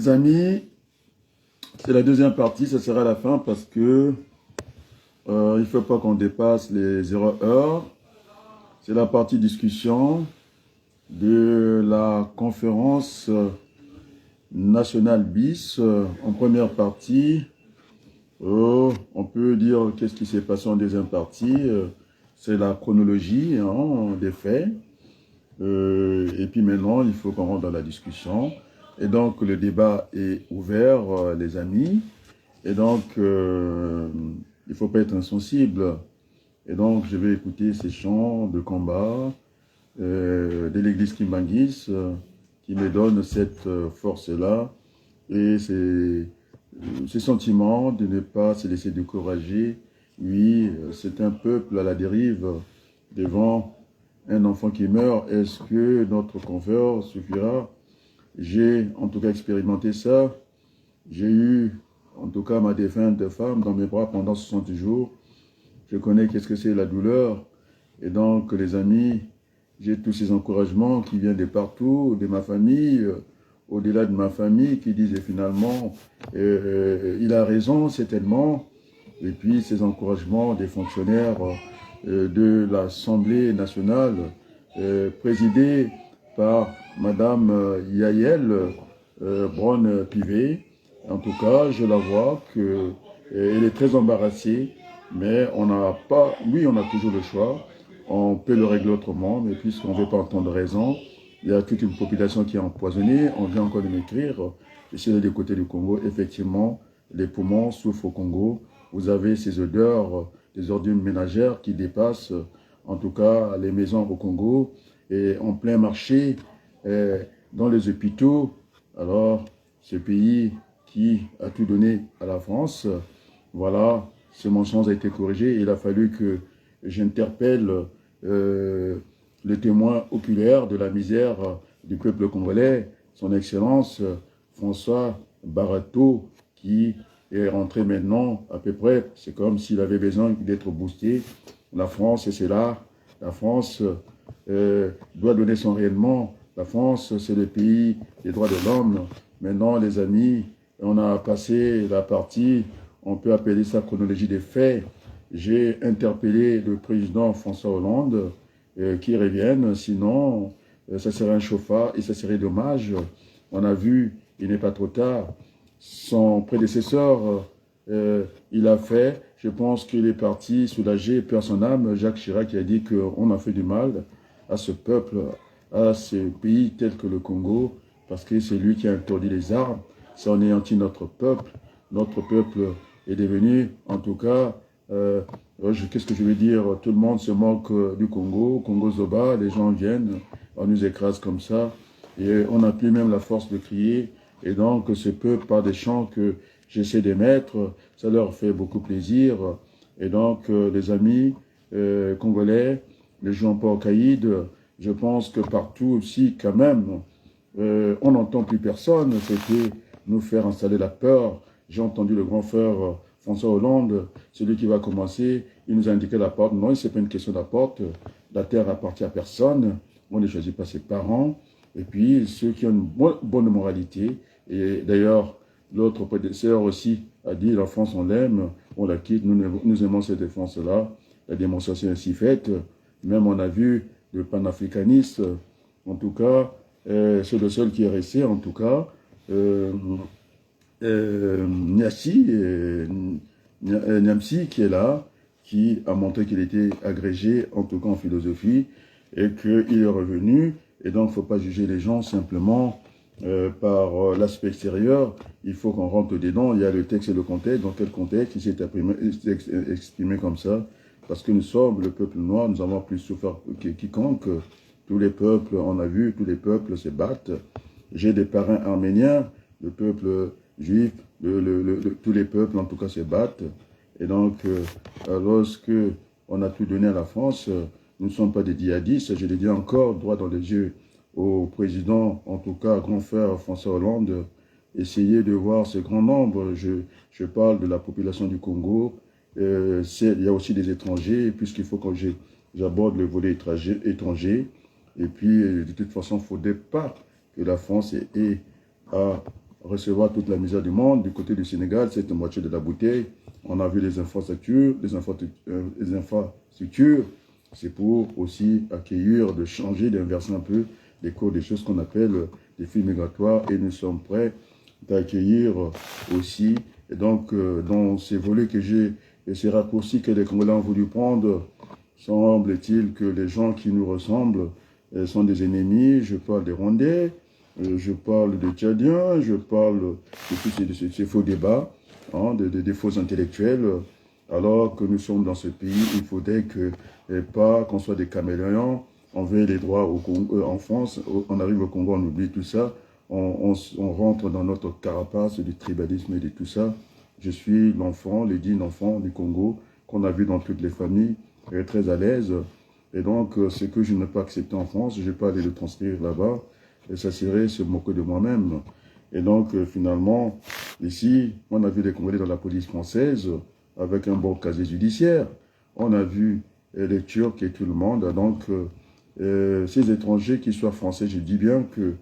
Les amis, c'est la deuxième partie, ça sera la fin parce que il ne faut pas qu'on dépasse les 0 heures. C'est la partie discussion de la conférence nationale BIS. En première partie, on peut dire qu'est-ce qui s'est passé en deuxième partie. C'est la chronologie des faits. Et puis maintenant, il faut qu'on rentre dans la discussion. Et donc, le débat est ouvert, les amis. Et donc, il ne faut pas être insensible. Et donc, je vais écouter ces chants de combat de l'église Kimbangis qui me donne cette force-là et ces sentiments de ne pas se laisser décourager. Oui, c'est un peuple à la dérive devant un enfant qui meurt. Est-ce que notre confort suffira? J'ai en tout cas expérimenté ça. J'ai eu en tout cas ma défunte femme dans mes bras pendant 60 jours. Je connais qu'est-ce que c'est la douleur. Et donc, les amis, j'ai tous ces encouragements qui viennent de partout, de ma famille, au-delà de ma famille, qui disent finalement, il a raison, certainement. Et puis, ces encouragements des fonctionnaires de l'Assemblée nationale, présidée par Madame Yael Braun-Pivet. En tout cas, je la vois qu'elle est très embarrassée, mais on n'a pas, oui, on a toujours le choix. On peut le régler autrement, mais puisqu'on ne veut pas entendre raison, il y a toute une population qui est empoisonnée. On vient encore de m'écrire. Ici, du côté du Congo, effectivement, les poumons souffrent au Congo. Vous avez ces odeurs, des ordures ménagères qui dépassent, en tout cas, les maisons au Congo. Et en plein marché, dans les hôpitaux, alors, ce pays qui a tout donné à la France, voilà, ce mensonge a été corrigé. Il a fallu que j'interpelle le témoin oculaire de la misère du peuple congolais, son Excellence François Barato, qui est rentré maintenant à peu près, c'est comme s'il avait besoin d'être boosté. La France, c'est là. La France doit donner son rayonnement. La France, c'est le pays des droits de l'homme. Maintenant, les amis, on a passé la partie, on peut appeler ça chronologie des faits. J'ai interpellé le président François Hollande qui revienne, sinon ça serait un chauffard et ça serait dommage. On a vu, il n'est pas trop tard, son prédécesseur, il a fait, je pense qu'il est parti soulagé, perd son âme, Jacques Chirac qui a dit qu'on a fait du mal à ce peuple, à ce pays tel que le Congo, parce que c'est lui qui a interdit les armes, c'est anéanti notre peuple est devenu, en tout cas, qu'est-ce que je veux dire? Tout le monde se moque du Congo, Congo Zoba, les gens viennent, on nous écrase comme ça, et on n'a plus même la force de crier. Et donc, ce peuple, par des chants que j'essaie de mettre, ça leur fait beaucoup plaisir. Et donc, les amis congolais, les gens pas au caïd, je pense que partout aussi, quand même, on n'entend plus personne. C'était nous faire installer la peur. J'ai entendu le grand frère François Hollande, celui qui va commencer, il nous a indiqué la porte. Non, ce n'est pas une question de la porte. La terre appartient à personne. On ne choisit pas ses parents. Et puis, ceux qui ont une bonne moralité. Et d'ailleurs, l'autre prédécesseur aussi a dit, la France, on l'aime, on la quitte. Nous aimons cette défense-là. La démonstration est ainsi faite. Même on a vu le panafricaniste, en tout cas, c'est le seul qui est resté, en tout cas. Niamsi qui est là, qui a montré qu'il était agrégé, en tout cas en philosophie, et qu'il est revenu. Et donc, il ne faut pas juger les gens simplement par l'aspect extérieur. Il faut qu'on rentre dedans. Il y a le texte et le contexte. Dans quel contexte il s'est exprimé comme ça? Parce que nous sommes le peuple noir, nous avons plus souffert que quiconque. Tous les peuples, on a vu, tous les peuples se battent. J'ai des parrains arméniens, le peuple juif, tous les peuples en tout cas se battent. Et donc, lorsque on a tout donné à la France, nous ne sommes pas des djihadistes. Je le dis encore, droit dans les yeux au président, en tout cas grand frère François Hollande, essayez de voir ce grand nombre. Je parle de la population du Congo. Il y a aussi des étrangers, puisqu'il faut que j'aborde le volet étranger. Et puis, de toute façon, il ne faudrait pas que la France ait à recevoir toute la misère du monde. Du côté du Sénégal, c'est une moitié de la bouteille. On a vu les infrastructures, les infrastructures. C'est pour aussi accueillir, de changer, d'inverser un peu les cours des choses qu'on appelle des flux migratoires. Et nous sommes prêts d'accueillir aussi. Et donc, dans ces volets que j'ai, et ces raccourcis que les Congolais ont voulu prendre, semble-t-il que les gens qui nous ressemblent sont des ennemis. Je parle des Rwandais, je parle des Tchadiens, je parle de tous ces faux débats, hein, des faux intellectuels. Alors que nous sommes dans ce pays, il faudrait que, pas qu'on soit des caméléons, on veut les droits en France, on arrive au Congo, on oublie tout ça, on rentre dans notre carapace du tribalisme et de tout ça. Je suis l'enfant, le digne enfant du Congo, qu'on a vu dans toutes les familles, très à l'aise. Et donc, ce que je n'ai pas accepté en France, je ne vais pas aller le transcrire là-bas. Et ça serait se moquer de moi-même. Et donc, finalement, ici, on a vu les Congolais dans la police française avec un bon casier judiciaire. On a vu les Turcs et tout le monde. Donc, ces étrangers, qu'ils soient français, je dis bien que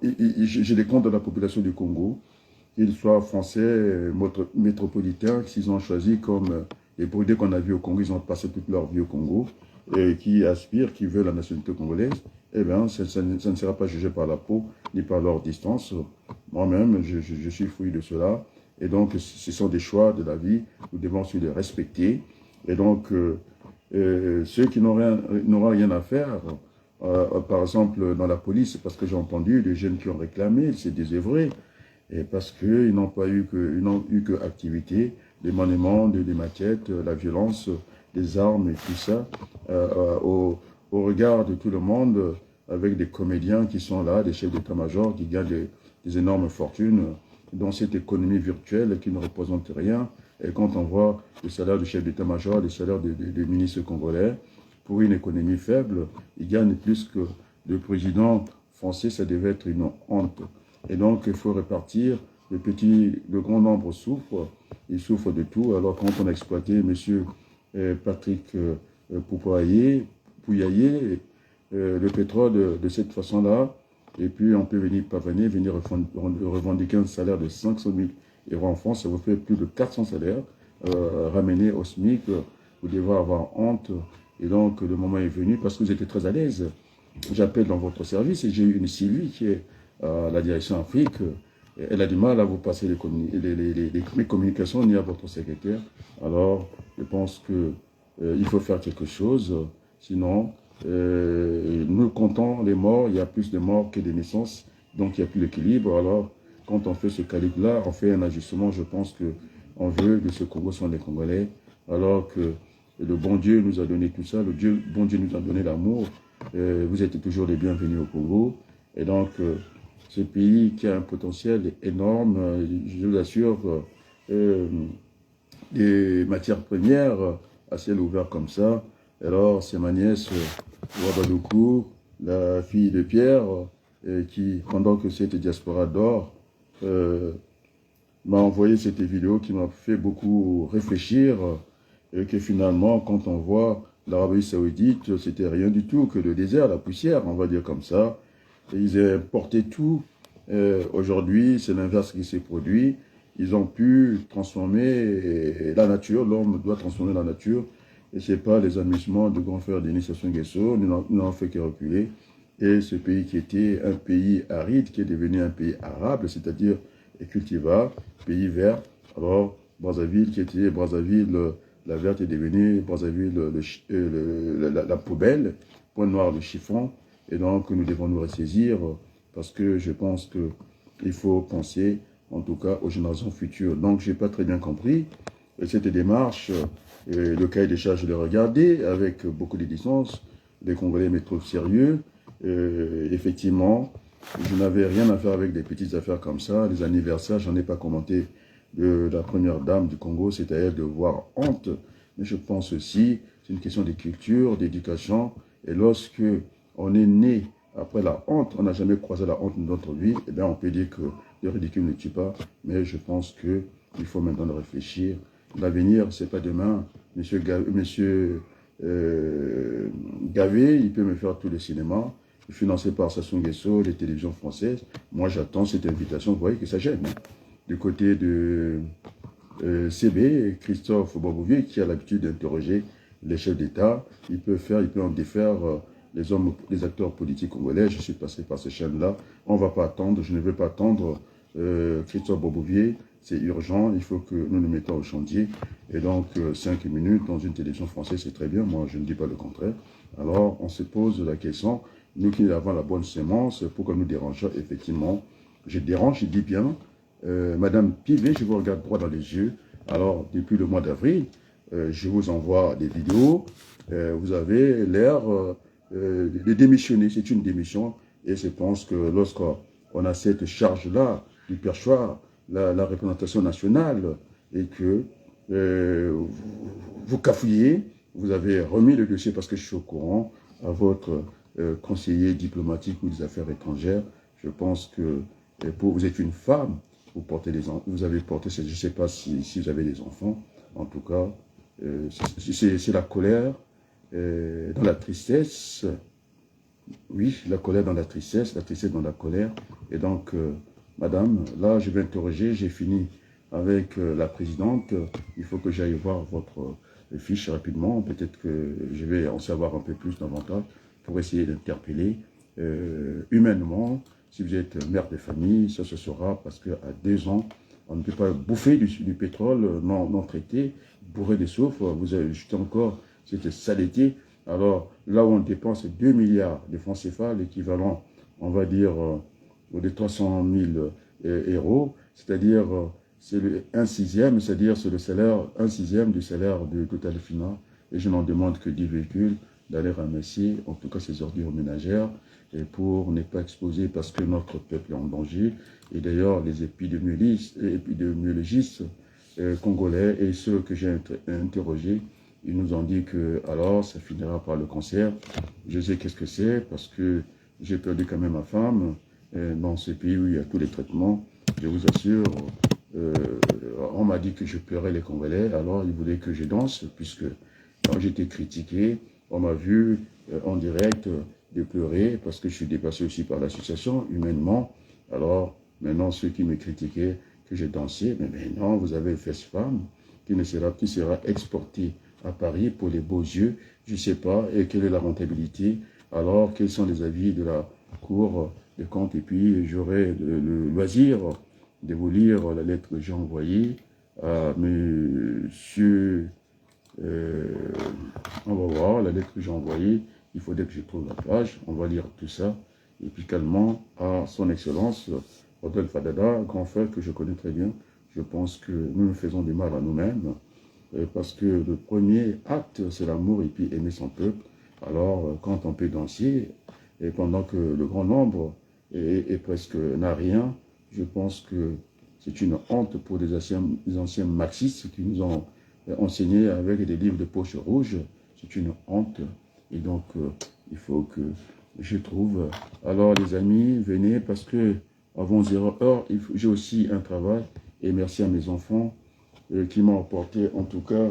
j'ai des comptes de la population du Congo, qu'ils soient français, métropolitains, s'ils ont choisi comme les Burundais qu'on a vus au Congo, ils ont passé toute leur vie au Congo, et qui aspirent, qui veulent la nationalité congolaise, eh bien, ça ne sera pas jugé par la peau, ni par leur distance. Moi-même, je suis fruit de cela. Et donc, ce sont des choix de la vie, nous devons aussi les respecter. Et donc, ceux qui n'auront rien à faire, par exemple, dans la police, parce que j'ai entendu des jeunes qui ont réclamé, c'est désœuvré, et parce qu'ils n'ont pas eu que activité, des maniements, des maquettes, la violence, des armes et tout ça, au regard de tout le monde, avec des comédiens qui sont là, des chefs d'état-major qui gagnent des énormes fortunes dans cette économie virtuelle qui ne représente rien. Et quand on voit le salaire du chef d'état-major, le salaire des ministres congolais, pour une économie faible, ils gagnent plus que le président français, ça devait être une honte. Et donc, il faut répartir. Le grand nombre souffre, il souffre de tout. Alors, quand on a exploité M. Patrick Pouyaillé, le pétrole de cette façon-là, et puis on peut venir revendiquer un salaire de 500 000 euros en France, ça vous fait plus de 400 salaires, ramenés au SMIC, vous devez avoir honte. Et donc, le moment est venu, parce que vous étiez très à l'aise. J'appelle dans votre service, et j'ai eu une Sylvie qui est à la direction Afrique. Elle a du mal à vous passer les communications, ni à votre secrétaire. Alors, je pense qu'il faut faire quelque chose. Sinon, nous comptons les morts. Il y a plus de morts que de naissances. Donc, il n'y a plus d'équilibre. Alors, quand on fait ce calibre-là, on fait un ajustement. Je pense qu'on veut que ce Congo soit des Congolais. Alors que le bon Dieu nous a donné tout ça. Bon Dieu nous a donné l'amour. Vous êtes toujours les bienvenus au Congo. Et donc, ce pays qui a un potentiel énorme, je vous assure, des matières premières à ciel ouvert comme ça. Alors, c'est ma nièce, Ouabadoukou, la fille de Pierre, qui, pendant que cette diaspora dort, m'a envoyé cette vidéo qui m'a fait beaucoup réfléchir, et que finalement, quand on voit l'Arabie Saoudite, c'était rien du tout que le désert, la poussière, on va dire comme ça. Et ils importaient tout. Aujourd'hui, c'est l'inverse qui s'est produit. Ils ont pu transformer la nature, l'homme doit transformer la nature. Et ce n'est pas les amusements de grands frères Denis Sassou Nguesso, nous n'avons fait que reculer. Et ce pays qui était un pays aride, qui est devenu un pays arable, c'est-à-dire cultivable, pays vert. Alors, Brazzaville, qui était Brazzaville, la verte est devenue Brazzaville, la poubelle, point noir de chiffon. Et donc, nous devons nous ressaisir parce que je pense qu'il faut penser, en tout cas, aux générations futures. Donc, je n'ai pas très bien compris cette démarche. Le cahier des charges, je l'ai regardé avec beaucoup de distance. Les Congolais me trouvent sérieux. Effectivement, je n'avais rien à faire avec des petites affaires comme ça. Les anniversaires, je n'en ai pas commenté de la première dame du Congo. C'est à elle de voir honte. Mais je pense aussi, c'est une question de culture, d'éducation. Et lorsque on est né après la honte, on n'a jamais croisé la honte de notre vie, eh bien on peut dire que le ridicule ne tue pas, mais je pense qu'il faut maintenant réfléchir. L'avenir, ce n'est pas demain. Monsieur Gavé, il peut me faire tout le cinéma, financé par Sassou Nguesso, les télévisions françaises. Moi, j'attends cette invitation. Vous voyez que ça gêne. Hein. Du côté de CB, Christophe Bobouvier, qui a l'habitude d'interroger les chefs d'État, il peut en défaire les acteurs politiques congolais. Je suis passé par ces chaînes-là. On ne va pas attendre, je ne veux pas attendre Christophe Bobouvier. C'est urgent, il faut que nous nous mettons au chantier. Et donc, 5 minutes dans une télévision française, c'est très bien. Moi, je ne dis pas le contraire. Alors, on se pose la question, nous qui avons la bonne sémence, pourquoi nous dérangeons? Effectivement, je dérange, je dis bien. Madame Pivet, je vous regarde droit dans les yeux. Alors, depuis le mois d'avril, je vous envoie des vidéos. Vous avez l'air de démissionner. C'est une démission. Et je pense que lorsqu'on a cette charge-là du perchoir, la représentation nationale, et que vous cafouillez, vous avez remis le dossier parce que je suis au courant à votre conseiller diplomatique ou des affaires étrangères. Je pense que vous êtes une femme, vous avez porté, je ne sais pas si vous avez des enfants, en tout cas, c'est la colère dans la tristesse. Oui, la colère dans la tristesse dans la colère. Et donc, madame, là, je vais interroger, j'ai fini avec la présidente. Il faut que j'aille voir votre fiche rapidement. Peut-être que je vais en savoir un peu plus davantage pour essayer d'interpeller humainement. Si vous êtes mère de famille, ça se sera parce qu'à 2 ans, on ne peut pas bouffer du pétrole non traité, bourré de soufre. Vous avez juste encore cette saleté. Alors, là où on dépense 2 milliards de francs CFA, l'équivalent, on va dire, de 300 000 euros, c'est-à-dire, c'est un sixième, c'est-à-dire, c'est le salaire, un sixième du salaire de Total Fina. Et je n'en demande que 10 véhicules d'aller ramasser, en tout cas, ces ordures ménagères, et pour ne pas exposer, parce que notre peuple est en danger. Et d'ailleurs, les épidémiologistes congolais et ceux que j'ai interrogés, ils nous ont dit que alors ça finira par le cancer. Je sais qu'est-ce que c'est parce que j'ai perdu quand même ma femme dans ce pays où il y a tous les traitements. Je vous assure, on m'a dit que je pleurais les Congolais, alors ils voulaient que je danse puisque quand j'étais critiqué, on m'a vu en direct de pleurer parce que je suis dépassé aussi par l'association humainement. Alors maintenant ceux qui me critiquaient que j'ai dansé, mais maintenant vous avez fait ce femme qui sera exportée à Paris pour les beaux yeux, je ne sais pas, et quelle est la rentabilité, alors quels sont les avis de la Cour des comptes, et puis j'aurai le loisir de vous lire la lettre que j'ai envoyée à monsieur, on va voir la lettre que j'ai envoyée, il faudrait que je trouve la page, on va lire tout ça, et puis calmement à son excellence, Rodolphe Adada, grand frère que je connais très bien, je pense que nous nous faisons du mal à nous-mêmes, parce que le premier acte, c'est l'amour et puis aimer son peuple. Alors, quand on peut danser, et pendant que le grand nombre est presque n'a rien, je pense que c'est une honte pour les anciens marxistes qui nous ont enseigné avec des livres de poche rouge. C'est une honte. Et donc, il faut que je trouve. Alors, les amis, venez parce que avant 0 heure, j'ai aussi un travail. Et merci à mes enfants qui m'ont apporté en tout cas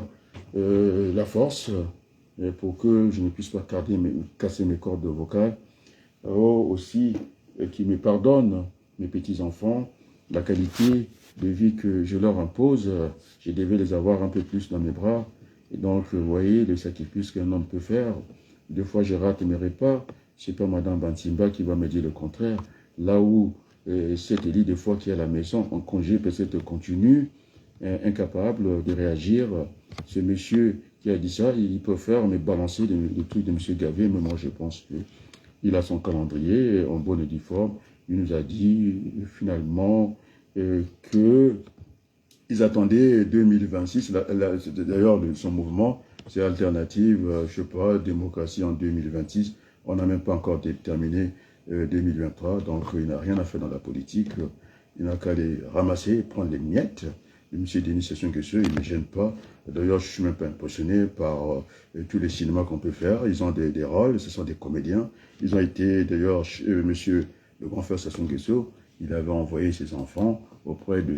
la force pour que je ne puisse pas casser mes cordes vocales. Aussi, qui me pardonnent, mes petits-enfants, la qualité de vie que je leur impose. Je devais les avoir un peu plus dans mes bras. Et donc, vous voyez, le sacrifice qu'un homme peut faire. Des fois, je rate mes repas. Ce n'est pas Madame Bantimba qui va me dire le contraire. Là où cette élite, des fois, qui est à la maison, en congé, peut-être continue, incapable de réagir. Ce monsieur qui a dit ça, il préfère me balancer le truc de M. Gavé, mais moi je pense qu'il a son calendrier en bonne et due forme. Il nous a dit finalement que ils attendaient 2026. D'ailleurs, son mouvement, c'est Alternative, je ne sais pas, démocratie en 2026. On n'a même pas encore terminé 2023, donc il n'a rien à faire dans la politique. Il n'a qu'à les ramasser, prendre les miettes. M. Denis Sassou Nguesso, il ne me gêne pas. D'ailleurs, je ne suis même pas impressionné par tous les cinémas qu'on peut faire. Ils ont des rôles, ce sont des comédiens. Ils ont été, d'ailleurs, monsieur le grand frère Sassou Nguesso, il avait envoyé ses enfants auprès de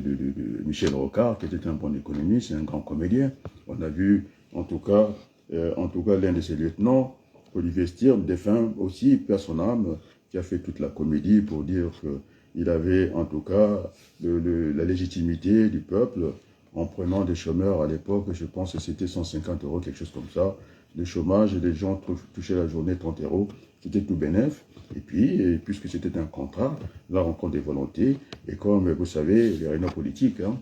Michel Rocard, qui était un bon économiste et un grand comédien. On a vu, en tout cas l'un de ses lieutenants Olivier Stirn, défunt aussi, perd son âme, qui a fait toute la comédie pour dire qu'il avait en tout cas la légitimité du peuple en prenant des chômeurs à l'époque, je pense que c'était 150 €, quelque chose comme ça, de chômage, et les gens touchaient la journée 30 €, c'était tout bénef. Et puis, puisque c'était un contrat, la rencontre des volontés, et comme vous savez, les réunions politiques, hein,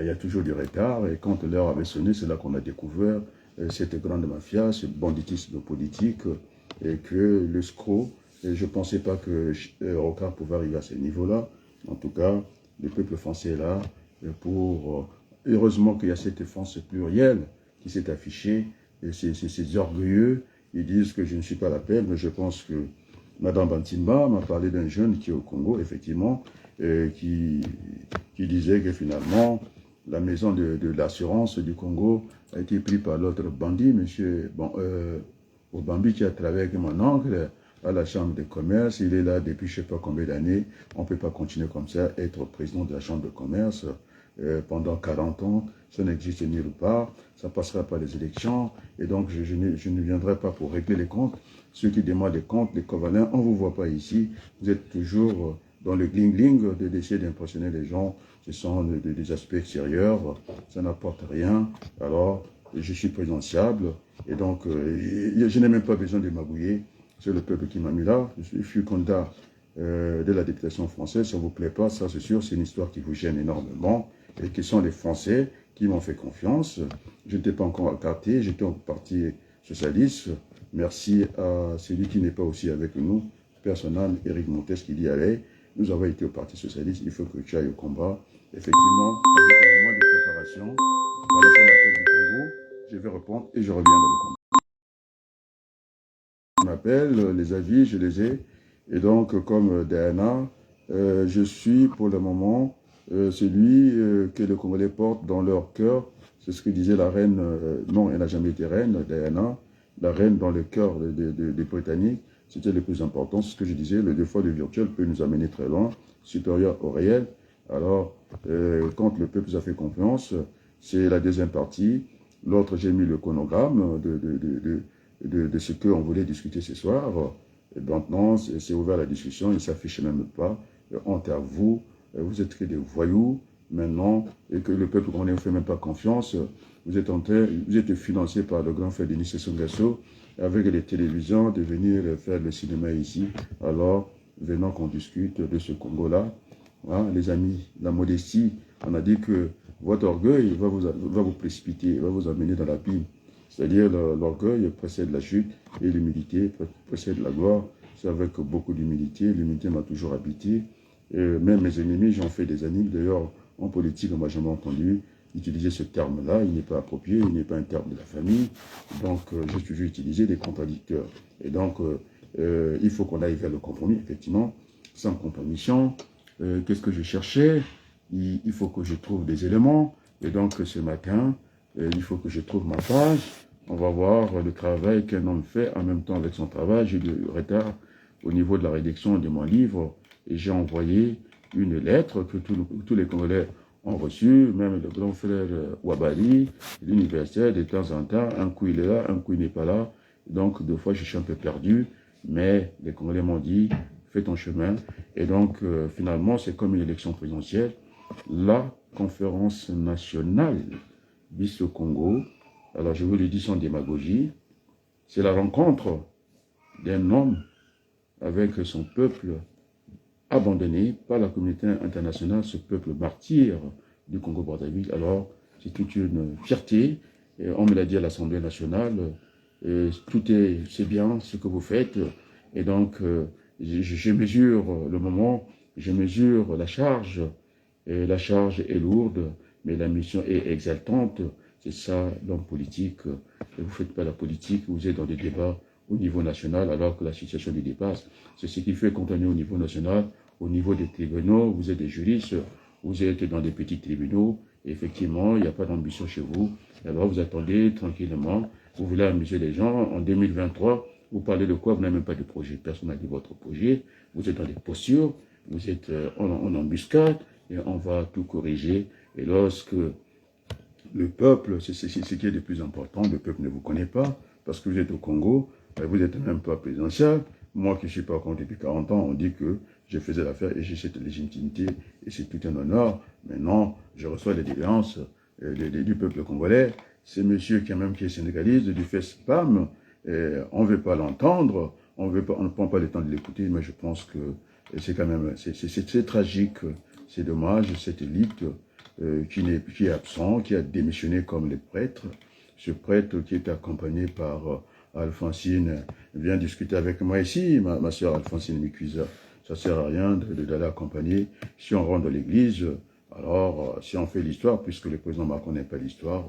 il y a toujours du retard, et quand l'heure avait sonné, c'est là qu'on a découvert cette grande mafia, ce banditisme politique, et que le SCRO, et je ne pensais pas que Rocard pouvait arriver à ce niveau-là. En tout cas, le peuple français est là pour... heureusement qu'il y a cette France plurielle qui s'est affichée, et c'est orgueilleux. Ils disent que je ne suis pas la peine, mais je pense que Madame Bantimba m'a parlé d'un jeune qui est au Congo, effectivement, qui disait que finalement, la maison de l'assurance du Congo a été prise par l'autre bandit, monsieur Obambi, qui a travaillé avec mon oncle à la chambre de commerce. Il est là depuis je ne sais pas combien d'années. On ne peut pas continuer comme ça, être président de la chambre de commerce pendant 40 ans. Ça n'existe nulle part. Ça passera par les élections. Et donc, je ne viendrai pas pour régler les comptes. Ceux qui demandent des comptes, les covalents, on ne vous voit pas ici. Vous êtes toujours dans le gling-gling d'essayer d'impressionner les gens. Ce sont des aspects extérieurs. Ça n'apporte rien. Alors, je suis présidentiable. Et donc, je n'ai même pas besoin de m'abouiller. C'est le peuple qui m'a mis là. Je suis candidat de la députation française. Ça ne vous plaît pas, ça c'est sûr, c'est une histoire qui vous gêne énormément. Et qui sont les Français qui m'ont fait confiance. Je n'étais pas encore écarté, j'étais au parti socialiste. Merci à celui qui n'est pas aussi avec nous, personnel, Éric Montes, qui dit allez, nous avons été au parti socialiste, il faut que tu ailles au combat. Effectivement, avec le mois de préparation, voilà, c'est l'appel du Congo. Je vais répondre et je reviens dans le combat. On m'appelle, les avis, je les ai. Et donc, comme Diana, je suis pour le moment celui que les Congolais portent dans leur cœur. C'est ce que disait la reine, non, elle n'a jamais été reine, Diana, la reine dans le cœur des Britanniques. C'était le plus important. C'est ce que je disais, le 2 fois de virtuel peut nous amener très loin, supérieur au réel. Alors, quand le peuple nous a fait confiance, c'est la deuxième partie. L'autre, j'ai mis le chronogramme de ce qu'on voulait discuter ce soir. Et maintenant, c'est ouvert la discussion, il ne s'affiche même pas. Honte à vous, vous êtes que des voyous maintenant, et que le peuple congolais ne fait même pas confiance. Vous êtes financé par le grand frère Denis Sassou Nguesso, avec les télévisions, de venir faire le cinéma ici. Alors, venons qu'on discute de ce Congo-là. Hein, les amis, la modestie, on a dit que votre orgueil va vous précipiter, va vous amener dans la pile. C'est-à-dire l'orgueil précède la chute et l'humilité précède la gloire. C'est avec beaucoup d'humilité. L'humilité m'a toujours habité. Même mes ennemis, j'en fais des ennemis. D'ailleurs, en politique, on m'a jamais entendu utiliser ce terme-là. Il n'est pas approprié, il n'est pas un terme de la famille. Donc, j'ai toujours utilisé des contradicteurs. Et donc, il faut qu'on aille vers le compromis, effectivement, sans compromission. Qu'est-ce que je cherchais? Il faut que je trouve des éléments. Et donc, ce matin, il faut que je trouve ma page. On va voir le travail qu'un homme fait en même temps avec son travail. J'ai du retard au niveau de la rédaction de mon livre. Et j'ai envoyé une lettre que tous les Congolais ont reçue, même le grand frère Ouabali, l'universitaire, de temps en temps. Un coup il est là, un coup il n'est pas là. Donc, deux fois, je suis un peu perdu. Mais les Congolais m'ont dit, fais ton chemin. Et donc, finalement, c'est comme une élection présidentielle. La conférence nationale bis au Congo, alors je vous le dis sans démagogie, c'est la rencontre d'un homme avec son peuple abandonné par la communauté internationale, ce peuple martyr du Congo-Brazzaville. Alors, c'est toute une fierté. Et on me l'a dit à l'Assemblée nationale, c'est bien ce que vous faites. Et donc, je mesure le moment, je mesure la charge. Et la charge est lourde, mais la mission est exaltante. C'est ça, l'homme politique. Et vous ne faites pas la politique, vous êtes dans des débats au niveau national, alors que la situation les dépasse. C'est ce qui fait qu'on est au niveau national, au niveau des tribunaux, vous êtes des juristes, vous êtes dans des petits tribunaux, et effectivement, il n'y a pas d'ambition chez vous. Alors vous attendez tranquillement, vous voulez amuser les gens. En 2023, vous parlez de quoi? Vous n'avez même pas de projet. Personne n'a dit votre projet. Vous êtes dans des postures, vous êtes en embuscade, et on va tout corriger. Et lorsque le peuple, c'est ce qui est le plus important, le peuple ne vous connaît pas, parce que vous êtes au Congo, Vous n'êtes même pas présidentiel. Moi qui ne suis pas contre depuis 40 ans, on dit que je faisais l'affaire et j'ai cette légitimité et c'est tout un honneur. Maintenant, je reçois les déviances du peuple congolais. C'est monsieur qui est sénégaliste, du fait spam. On ne veut pas l'entendre, on ne prend pas le temps de l'écouter, mais je pense que c'est quand même, c'est tragique, c'est dommage, cette élite qui est absent, qui a démissionné comme les prêtres. Ce prêtre qui est accompagné par Alphonsine vient discuter avec moi ici, ma soeur Alphonsine Mikuisa. Ça ne sert à rien d'aller accompagner. Si on rentre dans l'église, alors si on fait l'histoire, puisque le président Macron n'est pas l'histoire,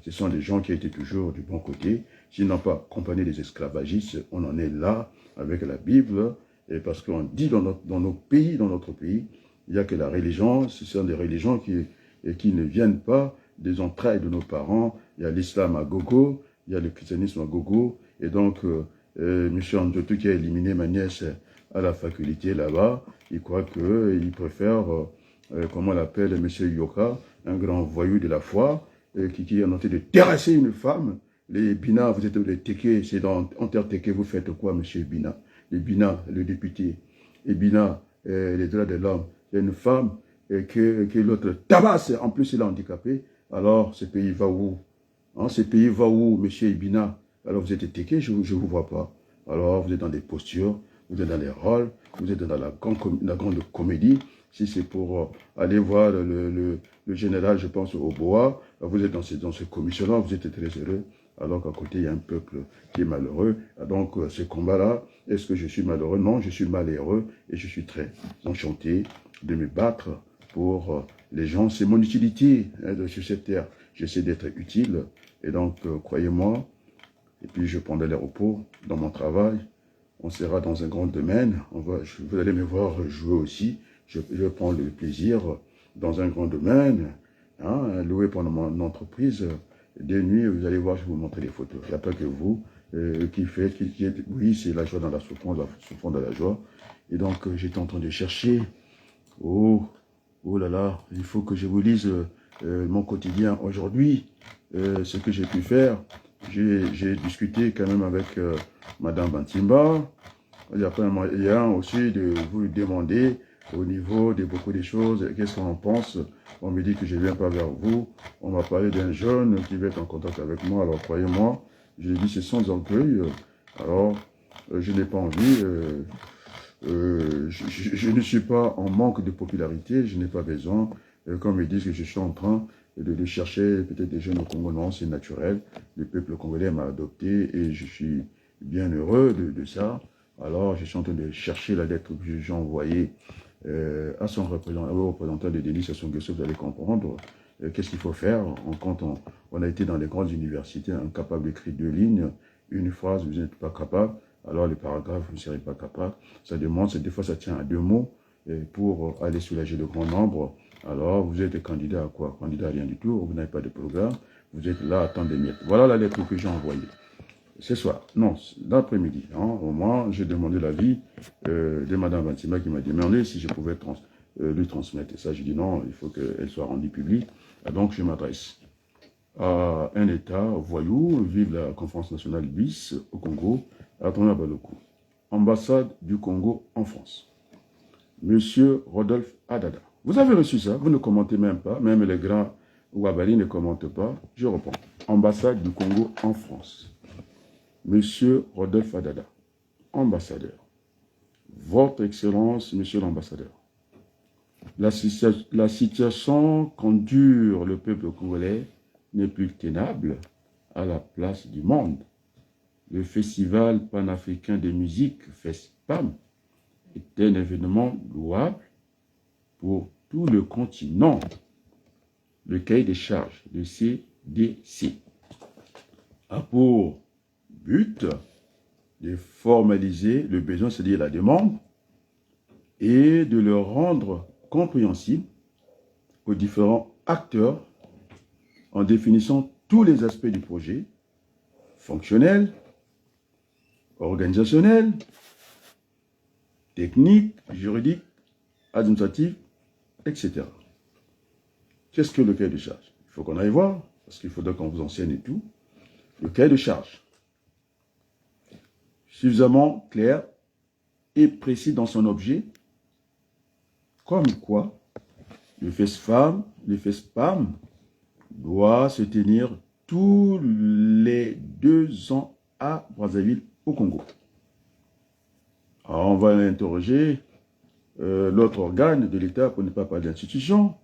ce sont des gens qui étaient toujours du bon côté. S'ils n'ont pas accompagné les esclavagistes, on en est là avec la Bible, et parce qu'on dit dans notre pays, il n'y a que la religion, ce sont des religions qui ne viennent pas des entrailles de nos parents. Il y a l'islam à gogo, il y a le christianisme à gogo, et donc M. Andotou qui a éliminé ma nièce à la faculté là-bas, il croit qu'il préfère, comment on l'appelle, M. Yoka, un grand voyou de la foi, qui est en train de terrasser une femme. Les Bina, vous êtes des Téké, c'est dans Terre Téké, vous faites quoi, M. Bina? Les Bina, le député, et Bina, les droits de l'homme, il y a une femme que l'autre tabasse, en plus il est handicapé, alors ce pays va où? Hein, ce pays va où, M. Ibina? Alors vous êtes Téké, je ne vous vois pas. Alors vous êtes dans des postures, vous êtes dans les rôles, vous êtes dans la grande comédie. Si c'est pour aller voir le général, je pense, au Bois, vous êtes dans ce commission-là, vous êtes très heureux, alors qu'à côté, il y a un peuple qui est malheureux. Donc, ce combat-là, est-ce que je suis malheureux? Non, je suis malheureux et je suis très enchanté de me battre pour les gens. C'est mon utilité sur cette terre. J'essaie d'être utile et donc, croyez-moi, et puis je prendrai les repos dans mon travail. On sera dans un grand domaine. Vous allez me voir jouer aussi. Je prends le plaisir dans un grand domaine, hein, loué pendant mon entreprise. Des nuits, vous allez voir, je vais vous montrer des photos. Il n'y a pas que vous oui, c'est la joie dans la souffrance dans la joie. Et donc, j'étais en train de chercher. Oh là là, il faut que je vous lise mon quotidien aujourd'hui, ce que j'ai pu faire. J'ai discuté quand même avec Madame Bantimba. Il y a pas un moyen aussi de vous demander au niveau de beaucoup de choses, qu'est-ce qu'on en pense. On me dit que je ne viens pas vers vous. On m'a parlé d'un jeune qui veut être en contact avec moi. Alors croyez-moi, je dis c'est sans orgueil. Alors, je n'ai pas envie. Je ne suis pas en manque de popularité. Je n'ai pas besoin. Comme ils disent que je suis en train de chercher peut-être des jeunes au Congo, non, c'est naturel. Le peuple congolais m'a adopté et je suis bien heureux de ça. Alors, je suis en train de chercher la lettre que j'ai envoyée à son représentant de Denis Sassou Nguesso, vous allez comprendre qu'est-ce qu'il faut faire. Quand on a été dans les grandes universités, incapable d'écrire 2 lignes, une phrase, vous n'êtes pas capable, alors les paragraphes, vous ne serez pas capable. Ça demande, des fois ça tient à 2 mots pour aller soulager le grand nombre. Alors, vous êtes candidat à quoi? Candidat à rien du tout, vous n'avez pas de programme, vous êtes là à attendre des miettes. Voilà la lettre que j'ai envoyée. Ce soir, non, l'après-midi, hein, au moins, j'ai demandé l'avis de Mme Bantima qui m'a demandé si je pouvais lui transmettre. Et ça, j'ai dit non, il faut qu'elle soit rendue publique. Et donc, je m'adresse à un État voyou, vive la conférence nationale BIS au Congo, à Tona Balokou, ambassade du Congo en France. Monsieur Rodolphe Adada. Vous avez reçu ça, vous ne commentez même pas, même les grands Ouabali ne commentent pas. Je reprends. Ambassade du Congo en France. Monsieur Rodolphe Adada, ambassadeur. Votre Excellence, Monsieur l'ambassadeur, la situation qu'endure le peuple congolais n'est plus tenable à la place du monde. Le Festival panafricain de musique, FESPAM, est un événement louable pour tout le continent. Le cahier des charges de CDC a pour but de formaliser le besoin, c'est-à-dire la demande, et de le rendre compréhensible aux différents acteurs en définissant tous les aspects du projet, fonctionnel, organisationnel, technique, juridique, administratif, etc. Qu'est-ce que le cahier de charge? Il faut qu'on aille voir, parce qu'il faudra qu'on vous enseigne et tout. Le cahier de charge. suffisamment clair et précis dans son objet, comme quoi le FESFAM, le FESPAM doit se tenir tous les 2 ans à Brazzaville, au Congo. Alors, on va interroger l'autre organe de l'État, pour ne pas parler d'institution.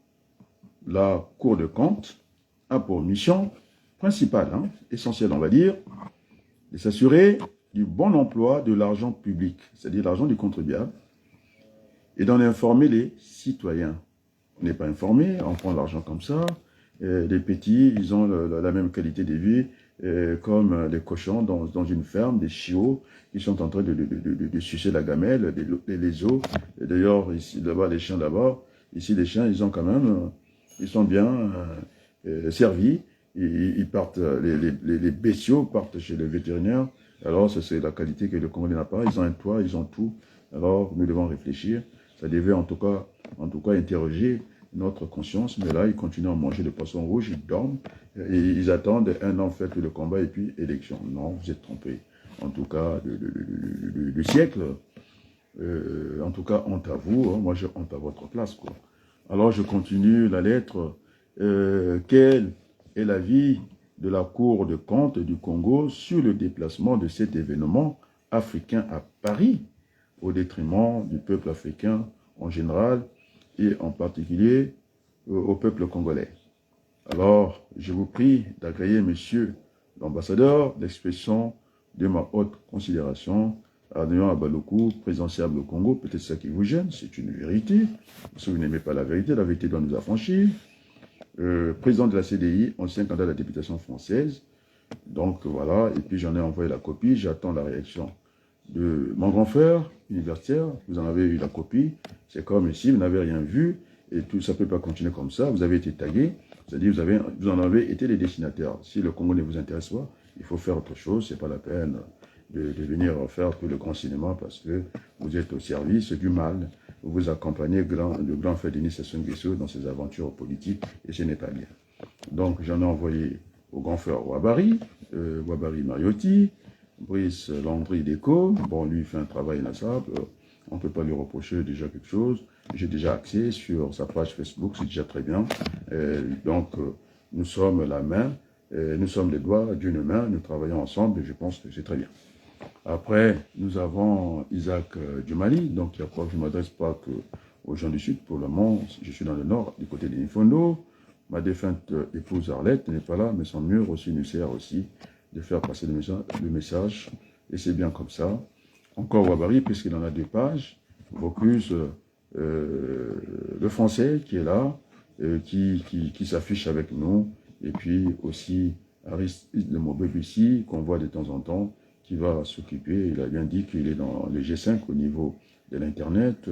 La Cour de compte a pour mission principale, essentielle, on va dire, de s'assurer du bon emploi de l'argent public, c'est-à-dire l'argent du contribuable, et d'en informer les citoyens. On n'est pas informé, on prend l'argent comme ça. Les petits, ils ont la même qualité de vie comme les cochons dans une ferme, des chiots qui sont en train de sucer la gamelle, les os. D'ailleurs, ici, là-bas, les chiens là-bas, ici, les chiens, ils ont quand même, ils sont bien servis. Ils partent, les bestiaux partent chez le vétérinaire. Alors, c'est la qualité que le Congolais n'a pas. Ils ont un toit, ils ont tout. Alors, nous devons réfléchir. Ça devait en tout cas interroger notre conscience, mais là, ils continuent à manger le poisson rouge, ils dorment, et ils attendent un an fait le combat et puis élection. Non, vous êtes trompés. En tout cas, du siècle, en tout cas, honte à vous, moi j'ai honte à votre place, quoi. Alors, je continue la lettre. Quelle est l'avis de la Cour de compte du Congo sur le déplacement de cet événement africain à Paris, au détriment du peuple africain en général, et en particulier au peuple congolais. Alors, je vous prie d'agréer, monsieur l'ambassadeur, l'expression de ma haute considération à Adrien Abaloku, présidentiable au Congo. Peut-être ça qui vous gêne, c'est une vérité. Si vous n'aimez pas la vérité doit nous affranchir. Président de la CDI, ancien candidat à la députation française. Donc voilà, et puis j'en ai envoyé la copie, j'attends la réaction de mon grand frère universitaire. Vous en avez eu la copie. C'est comme ici, vous n'avez rien vu, et tout ça ne peut pas continuer comme ça. Vous avez été tagué, c'est-à-dire vous en avez été les destinataires. Si le Congo ne vous intéresse pas, il faut faire autre chose. Ce n'est pas la peine de venir faire tout le grand cinéma parce que vous êtes au service du mal. Vous accompagnez le grand frère Denis Sassou Nguesso dans ses aventures politiques, et ce n'est pas bien. Donc j'en ai envoyé au grand frère Wabari, Wabari Mariotti, Brice Landry Déco. Bon, lui, il fait un travail inlassable. On ne peut pas lui reprocher déjà quelque chose. J'ai déjà accès sur sa page Facebook, c'est déjà très bien. Donc, nous sommes la main, nous sommes les doigts d'une main, nous travaillons ensemble et je pense que c'est très bien. Après, nous avons Isaac du Mali, donc je ne m'adresse pas aux gens du Sud. Pour le moment, je suis dans le Nord, du côté de Nifondo. Ma défunte épouse Arlette n'est pas là, mais son mur aussi nous sert aussi de faire passer le message, et c'est bien comme ça. Encore Wabari, puisqu'il en a 2 pages, Vaucluse, le français qui est là, qui s'affiche avec nous, et puis aussi Aristide de Mobébussy, qu'on voit de temps en temps, qui va s'occuper. Il a bien dit qu'il est dans le G5 au niveau de l'Internet.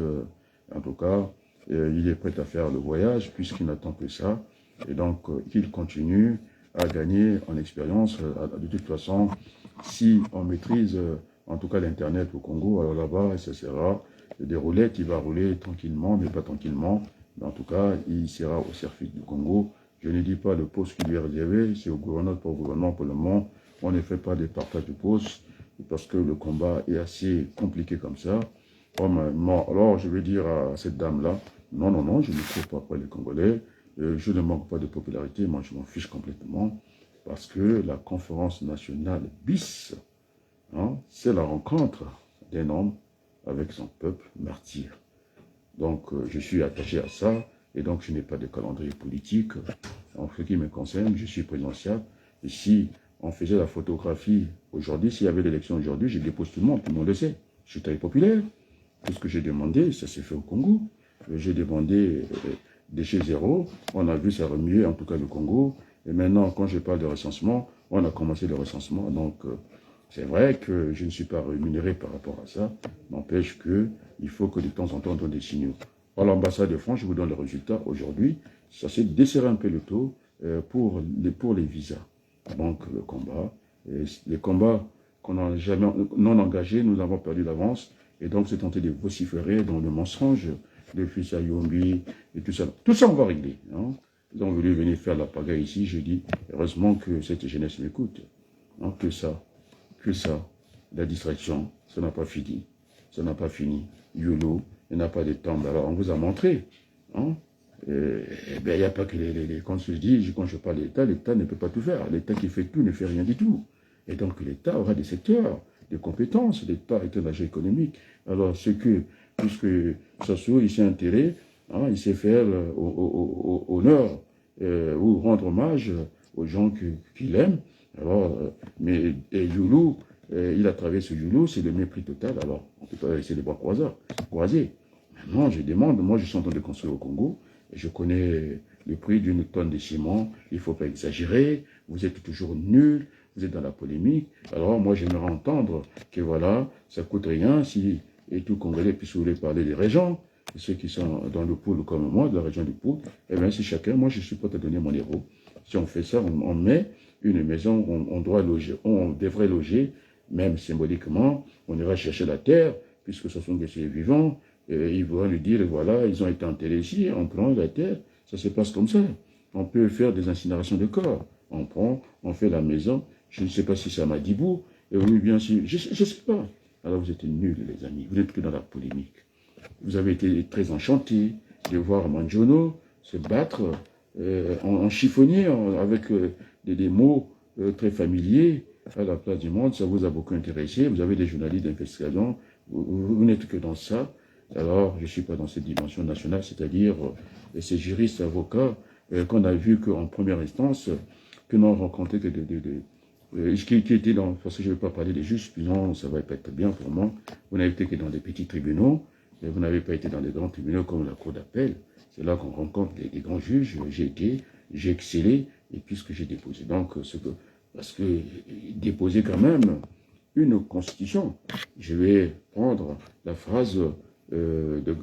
En tout cas, il est prêt à faire le voyage, puisqu'il n'attend que ça, et donc qu'il continue à gagner en expérience. De toute façon, si on maîtrise en tout cas l'Internet au Congo, alors là-bas, ça sera des roulettes, il va rouler tranquillement, mais pas tranquillement. Mais en tout cas, il sera au service du Congo. Je ne dis pas le poste qui lui est réservé, c'est au gouvernement, pas au gouvernement pour le moment. On ne fait pas des partages de postes, parce que le combat est assez compliqué comme ça. Alors, je vais dire à cette dame-là, non, je ne cours pas après les Congolais. Je ne manque pas de popularité, moi je m'en fiche complètement, parce que la conférence nationale BIS, c'est la rencontre d'un homme avec son peuple martyr. Donc je suis attaché à ça, et donc je n'ai pas de calendrier politique. En ce qui me concerne, je suis présidentiable, et si on faisait la photographie aujourd'hui, s'il y avait l'élection aujourd'hui, je dépose tout le monde le sait. Je suis très populaire. Tout ce que j'ai demandé, ça s'est fait au Congo. J'ai demandé déchet zéro, on a vu ça remuer, en tout cas le Congo. Et maintenant, quand je parle de recensement, on a commencé le recensement. Donc, c'est vrai que je ne suis pas rémunéré par rapport à ça. N'empêche qu'il faut que de temps en temps, on donne des signaux. À l'ambassade de France, je vous donne le résultat aujourd'hui. Ça s'est desserré un peu le taux pour les visas. Donc, le combat. Les combats qu'on n'a jamais non engagés, nous avons perdu d'avance. Et donc, c'est tenté de vociférer dans le mensonge de fils à Yombi et tout ça. Tout ça, on va régler. Ils ont voulu venir faire la pagaille ici. Je dis, heureusement que cette jeunesse m'écoute. Que ça. la distraction, ça n'a pas fini. Ça n'a pas fini. YOLO, il n'a pas de temps. Alors, on vous a montré. Hein? Il n'y a pas que quand quand je parle de l'État ne peut pas tout faire. L'État qui fait tout ne fait rien du tout. Et donc, l'État aura des secteurs, des compétences. L'État est un agent économique. Alors, puisque Sassou, il s'est intéressé, hein, il sait faire honneur ou rendre hommage aux gens qu'il aime. Alors, mais Youlou, il a travaillé sur Youlou, c'est le mépris total. Alors, on ne peut pas laisser les bras croisés. Maintenant, je demande, moi je suis en train de construire au Congo, et je connais le prix d'une tonne de ciment, il ne faut pas exagérer, vous êtes toujours nuls, vous êtes dans la polémique. Alors, moi j'aimerais entendre que voilà, ça ne coûte rien si et tout Congolais puisse voulez parler des régions, ceux qui sont dans le pôle comme moi, de la région du pôle, et bien si chacun, moi je suis prêt à donner mon héros. Si on fait ça, on met une maison où on doit loger, on devrait loger, même symboliquement, on ira chercher la terre, puisque ce sont des êtres vivants, et ils vont lui dire, voilà, ils ont été enterrés ici, on prend la terre, ça se passe comme ça. On peut faire des incinérations de corps, on prend, on fait la maison, je ne sais pas si c'est à Madibou, et oui, bien sûr, je ne sais pas. Alors vous êtes nuls, les amis, vous n'êtes que dans la polémique. Vous avez été très enchantés de voir Manjono se battre en chiffonnier, avec des mots très familiers à la place du monde. Ça vous a beaucoup intéressé. Vous avez des journalistes d'investigation. Vous n'êtes que dans ça. Alors, je ne suis pas dans cette dimension nationale, c'est-à-dire ces juristes, avocats, qu'on a vu qu'en première instance, que n'ont rencontré que qui étaient dans, parce que je ne vais pas parler des juges, sinon ça ne va pas être bien pour moi. Vous n'avez été que dans des petits tribunaux, et vous n'avez pas été dans des grands tribunaux comme la cour d'appel. C'est là qu'on rencontre des grands juges. J'ai excellé, et puisque j'ai déposé. Donc, parce que déposer quand même une constitution, je vais prendre la phrase de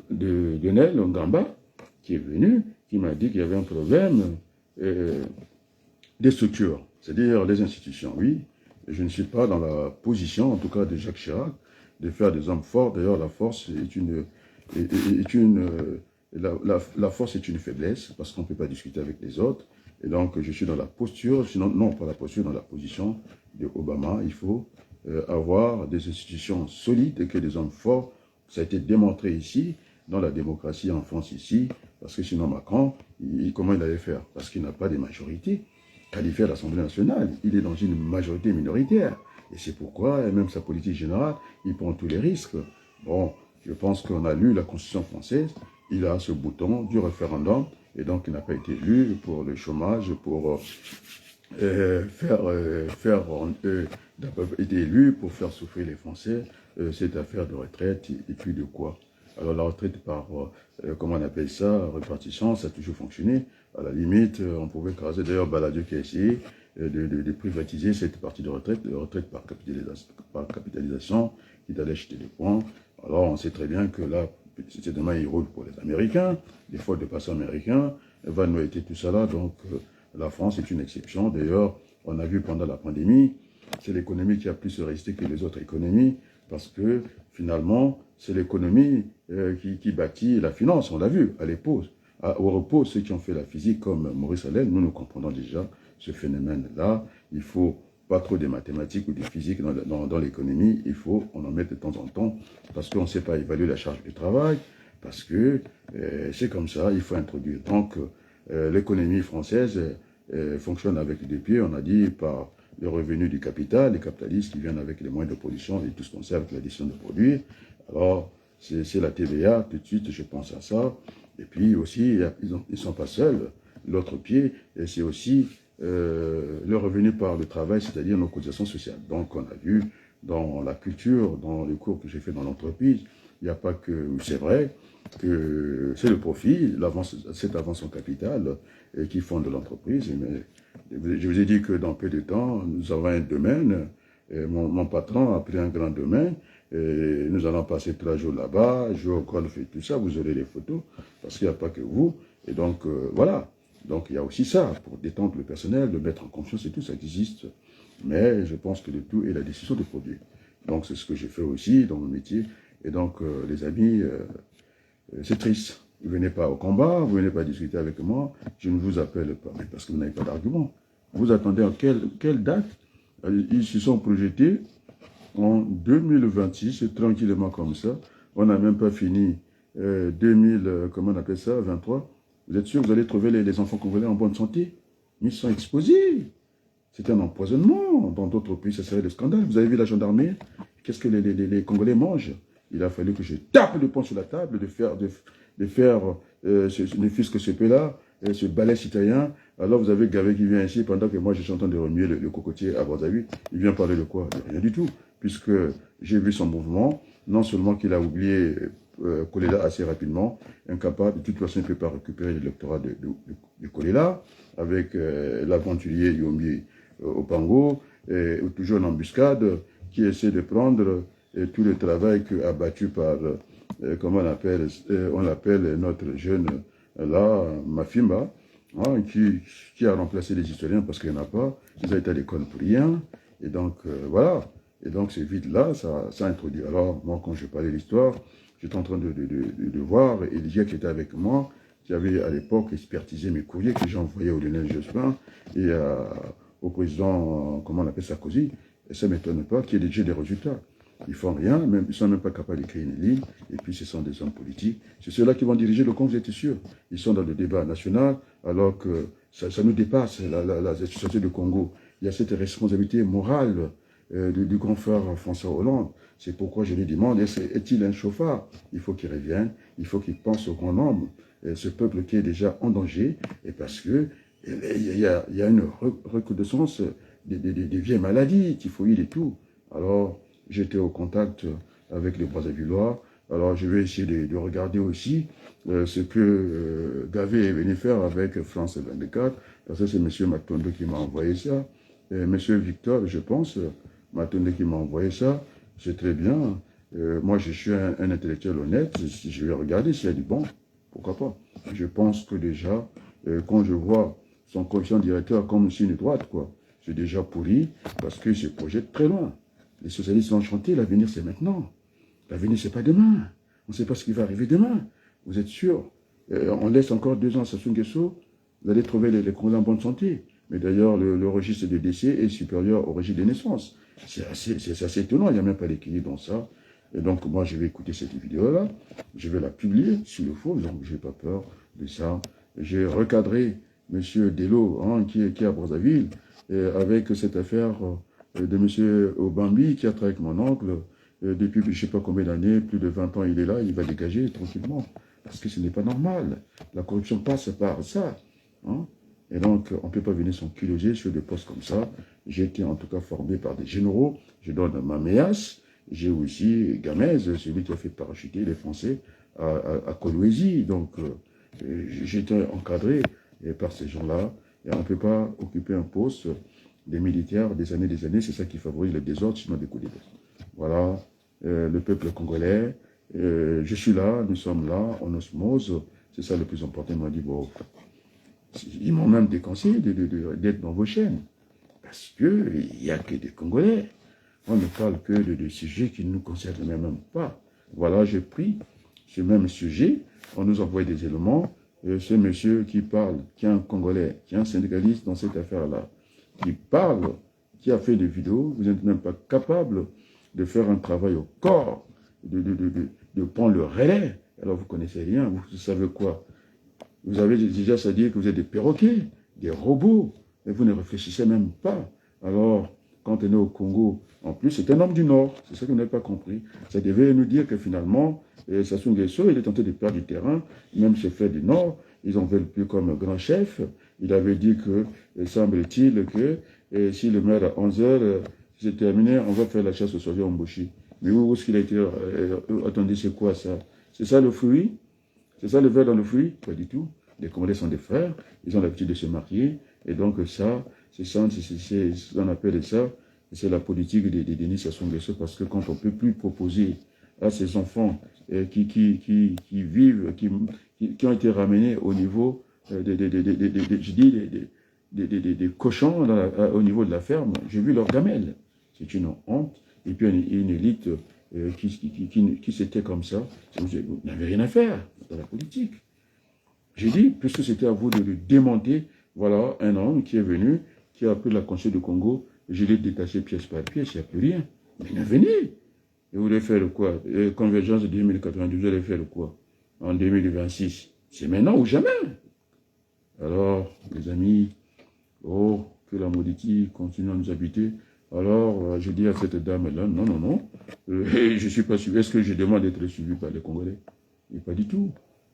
Lionel Ngamba, qui est venu, qui m'a dit qu'il y avait un problème des structures, c'est-à-dire les institutions. Oui, je ne suis pas dans la position, en tout cas de Jacques Chirac, de faire des hommes forts. D'ailleurs, la force la force est une faiblesse, parce qu'on ne peut pas discuter avec les autres. Et donc, je suis dans la posture, sinon, non pas la posture, dans la position de Obama. Il faut avoir des institutions solides et que des hommes forts. Ça a été démontré ici, dans la démocratie en France ici, parce que sinon Macron, comment il allait faire? Parce qu'il n'a pas de majorité qualifiée à l'Assemblée nationale. Il est dans une majorité minoritaire. Et c'est pourquoi, et même sa politique générale, il prend tous les risques. Bon, je pense qu'on a lu la Constitution française, il a ce bouton du référendum, et donc il n'a pas été élu pour le chômage, pour n'a pas été élu pour faire souffrir les Français, cette affaire de retraite, et puis de quoi? Alors la retraite par, comment on appelle ça, répartition, ça a toujours fonctionné. À la limite, on pouvait craser, d'ailleurs Balladur qui a essayé de privatiser cette partie de retraite par capitalisation, qui allait acheter des points. Alors on sait très bien que là, c'est demain il roule pour les Américains, les fautes de passants américains, Van Noël, tout ça là, donc la France est une exception. D'ailleurs, on a vu pendant la pandémie, c'est l'économie qui a plus résisté que les autres économies, parce que finalement, c'est l'économie qui bâtit la finance, on l'a vu, à l'époque. Au repos, ceux qui ont fait la physique, comme Maurice Allais, nous comprenons déjà ce phénomène-là. Il faut pas trop de mathématiques ou de physique dans l'économie, on en met de temps en temps, parce qu'on ne sait pas évaluer la charge de travail, parce que c'est comme ça, il faut introduire. Donc, l'économie française fonctionne avec deux pieds, on a dit, par le revenu du capital, les capitalistes qui viennent avec les moyens de production et tout ce qu'on sait avec la décision de produire. Alors, c'est la TVA, tout de suite, je pense à ça. Et puis aussi, ils ne sont pas seuls. L'autre pied, c'est aussi le revenu par le travail, c'est-à-dire nos cotisations sociales. Donc, on a vu dans la culture, dans les cours que j'ai fait dans l'entreprise, il n'y a pas que, c'est vrai, que c'est le profit, cette avance en capital qui fonde l'entreprise. Mais je vous ai dit que dans peu de temps, nous avons un domaine. Mon patron a pris un grand domaine. Et nous allons passer 3 jours là-bas, jouer au golf et tout ça. Vous aurez les photos, parce qu'il n'y a pas que vous. Et donc, voilà. Donc, il y a aussi ça, pour détendre le personnel, de mettre en confiance et tout, ça existe. Mais je pense que le tout est la décision de produire. Donc, c'est ce que j'ai fait aussi dans mon métier. Et donc, les amis, c'est triste. Vous ne venez pas au combat, vous ne venez pas discuter avec moi, je ne vous appelle pas, mais parce que vous n'avez pas d'argument. Vous attendez à quelle date? Ils se sont projetés en 2026, tranquillement comme ça. On n'a même pas fini 2000, comment on appelle ça, 23. Vous êtes sûr que vous allez trouver les enfants congolais en bonne santé? Ils sont exposés. C'est un empoisonnement. Dans d'autres pays, ça serait le scandale. Vous avez vu la gendarmerie? Qu'est-ce que les Congolais mangent? Il a fallu que je tape le poing sur la table, de faire ne fût-ce que ce peu-là, ce balai citoyen. Alors vous avez Gavé qui vient ici, pendant que moi je suis en train de remuer le cocotier à Brazzaville. Il vient parler de quoi? De rien du tout. Puisque j'ai vu son mouvement, non seulement qu'il a oublié Kolela assez rapidement, incapable, de toute façon il ne peut pas récupérer l'électorat de Kolela, avec l'aventurier Yombi Opango, toujours en embuscade, qui essaie de prendre tout le travail abattu par, comment on l'appelle notre jeune, là, Mafimba, hein, qui a remplacé les historiens parce qu'il n'y en a pas, ils ont été à l'école pour rien, et donc voilà, et donc ce vide-là, ça introduit. Alors moi quand je parlais de l'histoire, j'étais en train de voir Elijah qui était avec moi, qui avait à l'époque expertisé mes courriers que j'ai envoyés au Lionel Jospin et au président, comment on appelle Sarkozy, et ça ne m'étonne pas qu'il y ait déjà des résultats. Ils font rien, même, ils ne sont même pas capables d'écrire une ligne, et puis ce sont des hommes politiques. C'est ceux-là qui vont diriger le Congo, j'étais sûr. Ils sont dans le débat national, alors que ça nous dépasse, la société du Congo. Il y a cette responsabilité morale du grand frère François Hollande. C'est pourquoi je lui demande, est-il un chauffard? Il faut qu'il revienne, il faut qu'il pense au grand nombre. Ce peuple qui est déjà en danger, et parce que il y a une recrudescence des vieilles maladies, typhoïdes et tout. Alors, j'étais au contact avec les Brazzavillois. Alors, je vais essayer de regarder aussi ce que Gavé est venu faire avec France 24. Parce que c'est M. Matondo qui m'a envoyé ça. M. Victor, je pense, Matondo qui m'a envoyé ça. C'est très bien. Moi, je suis un intellectuel honnête. Je vais regarder s'il y a du bon. Pourquoi pas? Je pense que déjà, quand je vois son commission directeur comme signe droite, quoi, c'est déjà pourri parce qu'il se projette très loin. Les socialistes vont chanter, l'avenir c'est maintenant. L'avenir c'est pas demain. On ne sait pas ce qui va arriver demain. Vous êtes sûr? On laisse encore 2 ans à Sassou Nguesso, vous allez trouver les Congolais en bonne santé. Mais d'ailleurs, le registre des décès est supérieur au registre des naissances. C'est assez étonnant, il n'y a même pas d'équilibre dans ça. Et donc, moi, je vais écouter cette vidéo-là, je vais la publier, s'il le faut, donc je n'ai pas peur de ça. J'ai recadré M. Delo, hein, qui est à Brazzaville, avec cette affaire de M. Obambi, qui a travaillé avec mon oncle, depuis je ne sais pas combien d'années, plus de 20 ans, il est là, il va dégager tranquillement. Parce que ce n'est pas normal. La corruption passe par ça. Hein. Et donc, on ne peut pas venir s'enculoser sur des postes comme ça. J'ai été en tout cas formé par des généraux. Je donne ma méasse. J'ai aussi Gamez, celui qui a fait parachuter les Français à Kolwezi. Donc, j'ai été encadré par ces gens-là. Et on ne peut pas occuper un poste des militaires des années, c'est ça qui favorise le désordre, sinon des coups d'État. Voilà, le peuple congolais, je suis là, nous sommes là, en osmose, c'est ça le plus important. Ils m'ont dit, bon, ils m'ont même déconseillé d'être dans vos chaînes, parce qu'il n'y a que des Congolais. On ne parle que de sujets qui ne nous concernent même pas. Voilà, j'ai pris ce même sujet, on nous envoie des éléments, ce monsieur qui parle, qui est un Congolais, qui est un syndicaliste dans cette affaire-là, qui parle, qui a fait des vidéos, vous n'êtes même pas capable de faire un travail au corps, de prendre le relais. Alors vous ne connaissez rien, vous savez quoi? Vous avez déjà à dire que vous êtes des perroquets, des robots, et vous ne réfléchissez même pas. Alors, quand on est au Congo, en plus, c'est un homme du Nord, c'est ça que vous n'avez pas compris. Ça devait nous dire que finalement, Sassou Nguesso, il est tenté de perdre du terrain, même ce fait du Nord, ils en veulent plus comme grand chef. Il avait dit que, semble-t-il, que si le maire à 11h, c'est terminé, on va faire la chasse au soleil en Mboshi. Mais où est-ce qu'il a été attendez, c'est quoi ça? C'est ça le fruit? C'est ça le verre dans le fruit? Pas du tout. Les Congolais sont des frères, ils ont l'habitude de se marier, et donc ça, c'est ce qu'on appelle ça, c'est la politique de Denis Sassou Nguesso, parce que quand on ne peut plus proposer à ces enfants qui vivent, qui ont été ramenés au niveau des cochons au niveau de la ferme, j'ai vu leurs gamelles. C'est une honte. Et puis une élite qui s'était comme ça. Vous n'avez rien à faire dans la politique. J'ai dit, puisque c'était à vous de le démonter, voilà un homme qui est venu, qui a pris la conscience du Congo, je l'ai détaché pièce par pièce, il n'y a plus rien. Mais venez. Et vous allez faire quoi? Convergence de 2092, vous allez faire quoi? En 2026. C'est maintenant ou jamais. Alors, les amis, oh, que la maudité continue à nous habiter. Alors, je dis à cette dame-là, non, non, non, je ne suis pas suivi. Est-ce que je demande d'être suivi par les Congolais? Et pas du tout.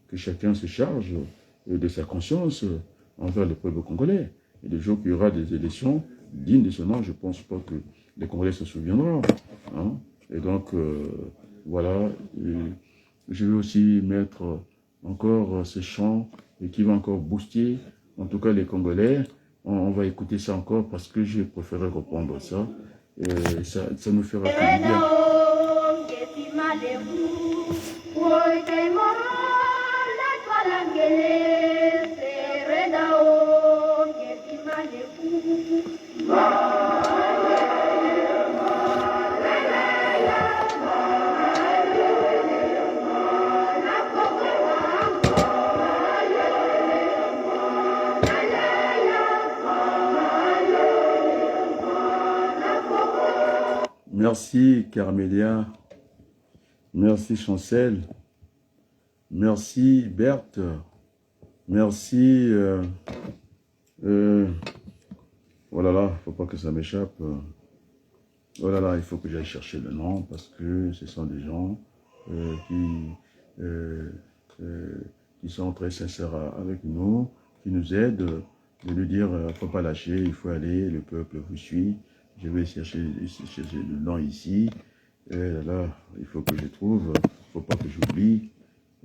Que chacun se charge de sa conscience envers le peuple congolais. Et le jour qu'il y aura des élections dignes de ce nom, je ne pense pas que les Congolais se souviendront. Hein? Et donc, voilà, je vais aussi mettre encore ce chant et qui va encore booster, en tout cas les Congolais. On va écouter ça encore parce que je préférais reprendre ça. Et ça nous fera que du bien. Merci Carmélia, merci Chancel, merci Berthe, merci, oh là là, il ne faut pas que ça m'échappe, oh là là, il faut que j'aille chercher le nom parce que ce sont des gens qui sont très sincères avec nous, qui nous aident, de nous dire, il ne faut pas lâcher, il faut aller, le peuple vous suit. Je vais chercher le nom ici. Et là, il faut que je trouve. Il ne faut pas que j'oublie.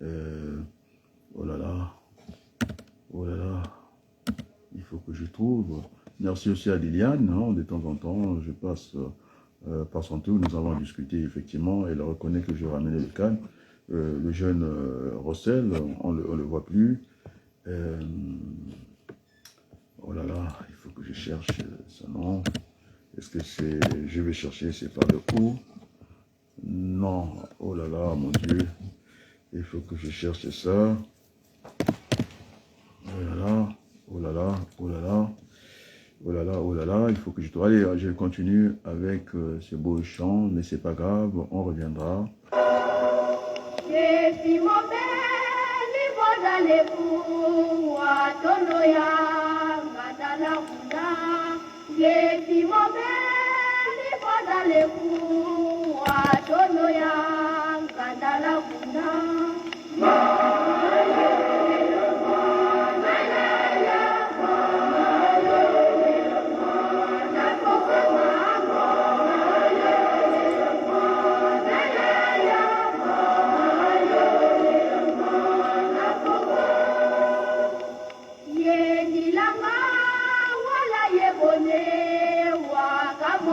Oh là là. Oh là là. Il faut que je trouve. Merci aussi à Liliane. Hein, de temps en temps, je passe par son tour. Nous avons discuté effectivement. Elle reconnaît que je ramenais le calme. Le jeune Rossel, on ne le voit plus. Oh là là, il faut que je cherche son nom. Est-ce que c'est... Je vais chercher, c'est pas le où? Non. Oh là là, mon Dieu. Il faut que je cherche ça. Oh là là. Oh là là. Oh là là. Oh là là. Oh là là. Il faut que je... Allez, je continue avec ce beau chant, mais c'est pas grave, on reviendra.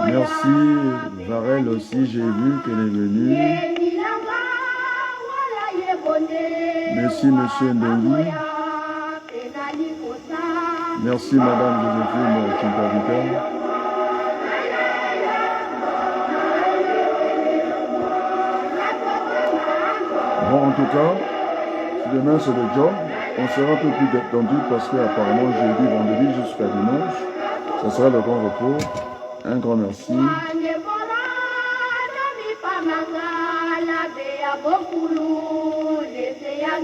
Merci, Varel aussi, j'ai vu qu'elle est venue. Merci, monsieur Ndongi. Merci, madame Joséphine Chimpavita. Bon, en tout cas, demain c'est le job. On sera un peu plus détendu parce qu'apparemment, jeudi, vendredi jusqu'à dimanche, ça sera le grand repos. Un grand merci.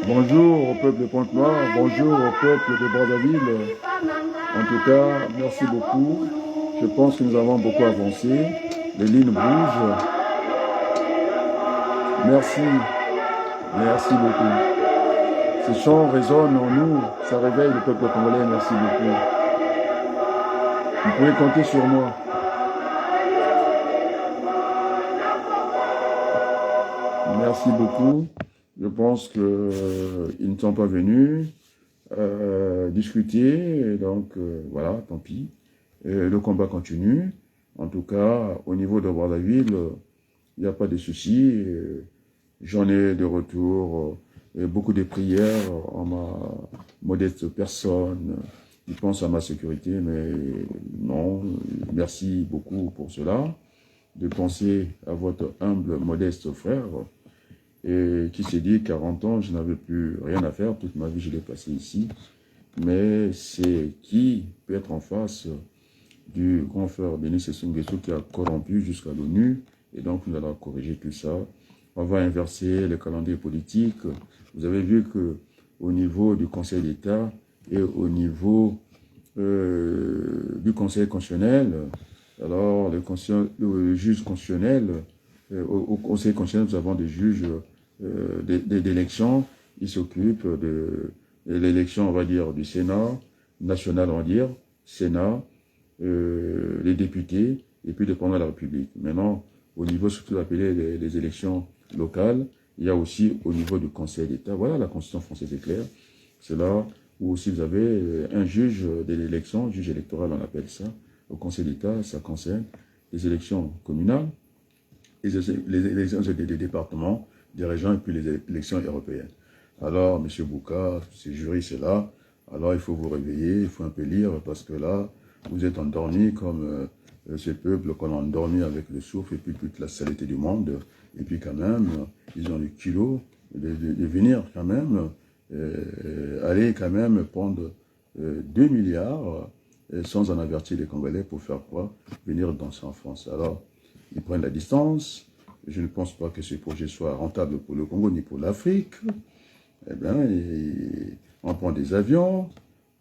Bonjour au peuple de Pointe-Noire, bonjour au peuple de Brazzaville. En tout cas, merci beaucoup. Je pense que nous avons beaucoup avancé. Les lignes bougent. Merci. Merci beaucoup. Ce chant résonne en nous. Ça réveille le peuple congolais. Merci beaucoup. Vous pouvez compter sur moi. Merci beaucoup. Je pense qu'ils ne sont pas venus discuter. Et donc, voilà, tant pis. Le combat continue. En tout cas, au niveau de Brazzaville, il n'y a pas de soucis. J'en ai de retour. Beaucoup de prières en ma modeste personne. Ils pensent à ma sécurité, mais non. Merci beaucoup pour cela. De penser à votre humble, modeste frère. Et qui s'est dit, 40 ans, je n'avais plus rien à faire, toute ma vie je l'ai passé ici. Mais c'est qui peut être en face du grand frère Denis Sassou Nguesso qui a corrompu jusqu'à l'ONU Et donc, nous allons corriger tout ça. On va inverser le calendrier politique. Vous avez vu que au niveau du Conseil d'État et au niveau du Conseil constitutionnel, alors le juge constitutionnel, au Conseil constitutionnel, nous avons des juges d'élection. Ils s'occupent de l'élection, on va dire, du Sénat national, on va dire, Sénat, les députés, et puis le président de la République. Maintenant, au niveau, surtout appelé les élections locales, il y a aussi au niveau du Conseil d'État. Voilà, la Constitution française est claire. C'est là où aussi vous avez un juge de l'élection, juge électoral, on appelle ça. Au Conseil d'État, ça concerne les élections communales, les élections des départements, des régions et puis les élections européennes. Alors, M. Bouka, ces jurys, c'est là. Alors, il faut vous réveiller, il faut un peu lire, parce que là, vous êtes endormis comme ce peuple qu'on a endormi avec le souffle et puis toute la saleté du monde. Et puis quand même, ils ont le culot de venir quand même, aller quand même prendre 2 milliards sans en avertir les Congolais pour faire quoi? Venir danser en France. Alors, ils prennent la distance. Je ne pense pas que ce projet soit rentable pour le Congo ni pour l'Afrique. Eh bien, on prend des avions,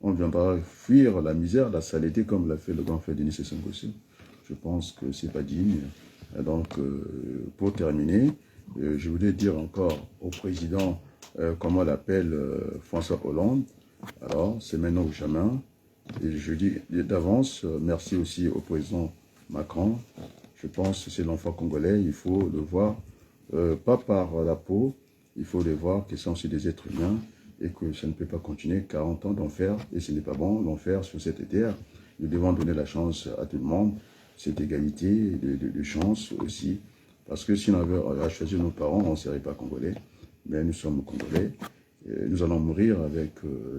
on viendra fuir la misère, la saleté, comme l'a fait le grand frère Denis Sassou Nguesso. Je pense que c'est pas digne. Donc, pour terminer, je voulais dire encore au président, comment l'appelle François Hollande. Alors, c'est maintenant ou jamais. Et je dis d'avance, merci aussi au président Macron. Je pense que c'est l'enfant congolais, il faut le voir, pas par la peau, il faut les voir qu'ils sont aussi des êtres humains et que ça ne peut pas continuer 40 ans d'enfer, et ce n'est pas bon, l'enfer sur cette terre. Nous devons donner la chance à tout le monde, cette égalité de chance aussi, parce que si on avait choisi nos parents, on ne serait pas congolais, mais nous sommes congolais, et nous allons mourir avec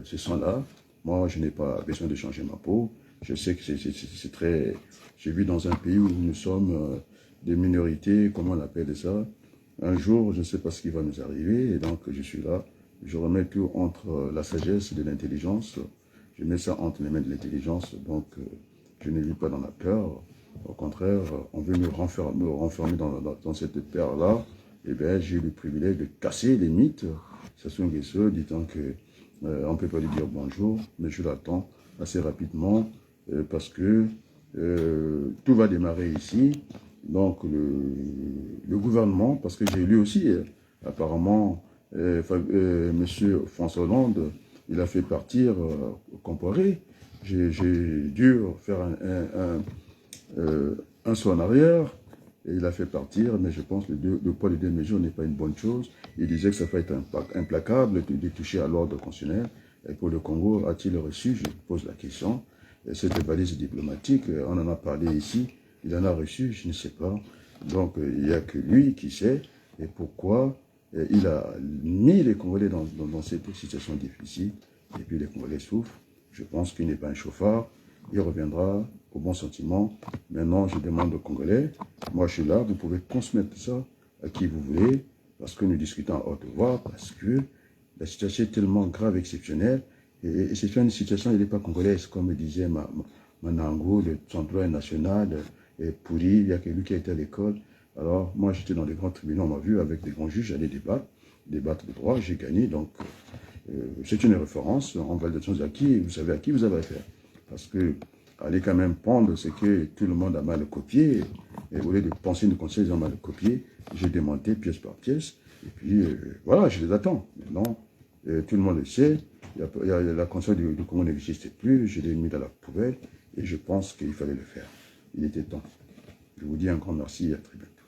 ce sang-là. Moi, je n'ai pas besoin de changer ma peau, je sais que c'est très... J'ai vu dans un pays où nous sommes des minorités, comment on appelle ça. Un jour, je ne sais pas ce qui va nous arriver, et donc je suis là. Je remets tout entre la sagesse et de l'intelligence. Je mets ça entre les mains de l'intelligence, donc je ne vis pas dans la peur. Au contraire, on veut me renfermer dans cette peur-là. Eh bien, j'ai eu le privilège de casser les mythes. Sassou Nguesso disant que on ne peut pas lui dire bonjour, mais je l'attends assez rapidement parce que tout va démarrer ici. Donc, le gouvernement, parce que j'ai lu aussi, apparemment, M. François Hollande, il a fait partir Comparé. J'ai dû faire un saut en arrière, et il a fait partir, mais je pense que le poids de 2 mesures n'est pas une bonne chose. Il disait que ça va être implacable de toucher à l'ordre constitutionnel. Et pour le Congo, a-t-il reçu? Je pose la question. Cette balise diplomatique, on en a parlé ici, il en a reçu, je ne sais pas. Donc, il n'y a que lui qui sait et pourquoi il a mis les Congolais dans cette situation difficile. Et puis les Congolais souffrent. Je pense qu'il n'est pas un chauffard. Il reviendra au bon sentiment. Maintenant, je demande aux Congolais, moi je suis là, vous pouvez transmettre ça à qui vous voulez, parce que nous discutons à haute voix, parce que la situation est tellement grave, exceptionnelle. Et c'est une situation, elle n'est pas congolaise, comme disait Manango, le centre national, est pourri, il n'y a que lui qui a été à l'école. Alors, moi, j'étais dans les grands tribunaux, on m'a vu avec des grands juges, j'allais débattre de droit, j'ai gagné. Donc, c'est une référence en validation d'acquis, vous savez à qui vous avez affaire. Parce que, allez quand même prendre ce que tout le monde a mal copié, et au lieu de penser une conseil, ils ont mal copié, j'ai démonté pièce par pièce, et puis, voilà, je les attends. Maintenant, tout le monde le sait. La conscience du Congo n'existe plus, je l'ai mis dans la poubelle et je pense qu'il fallait le faire. Il était temps. Je vous dis un grand merci et à très bientôt.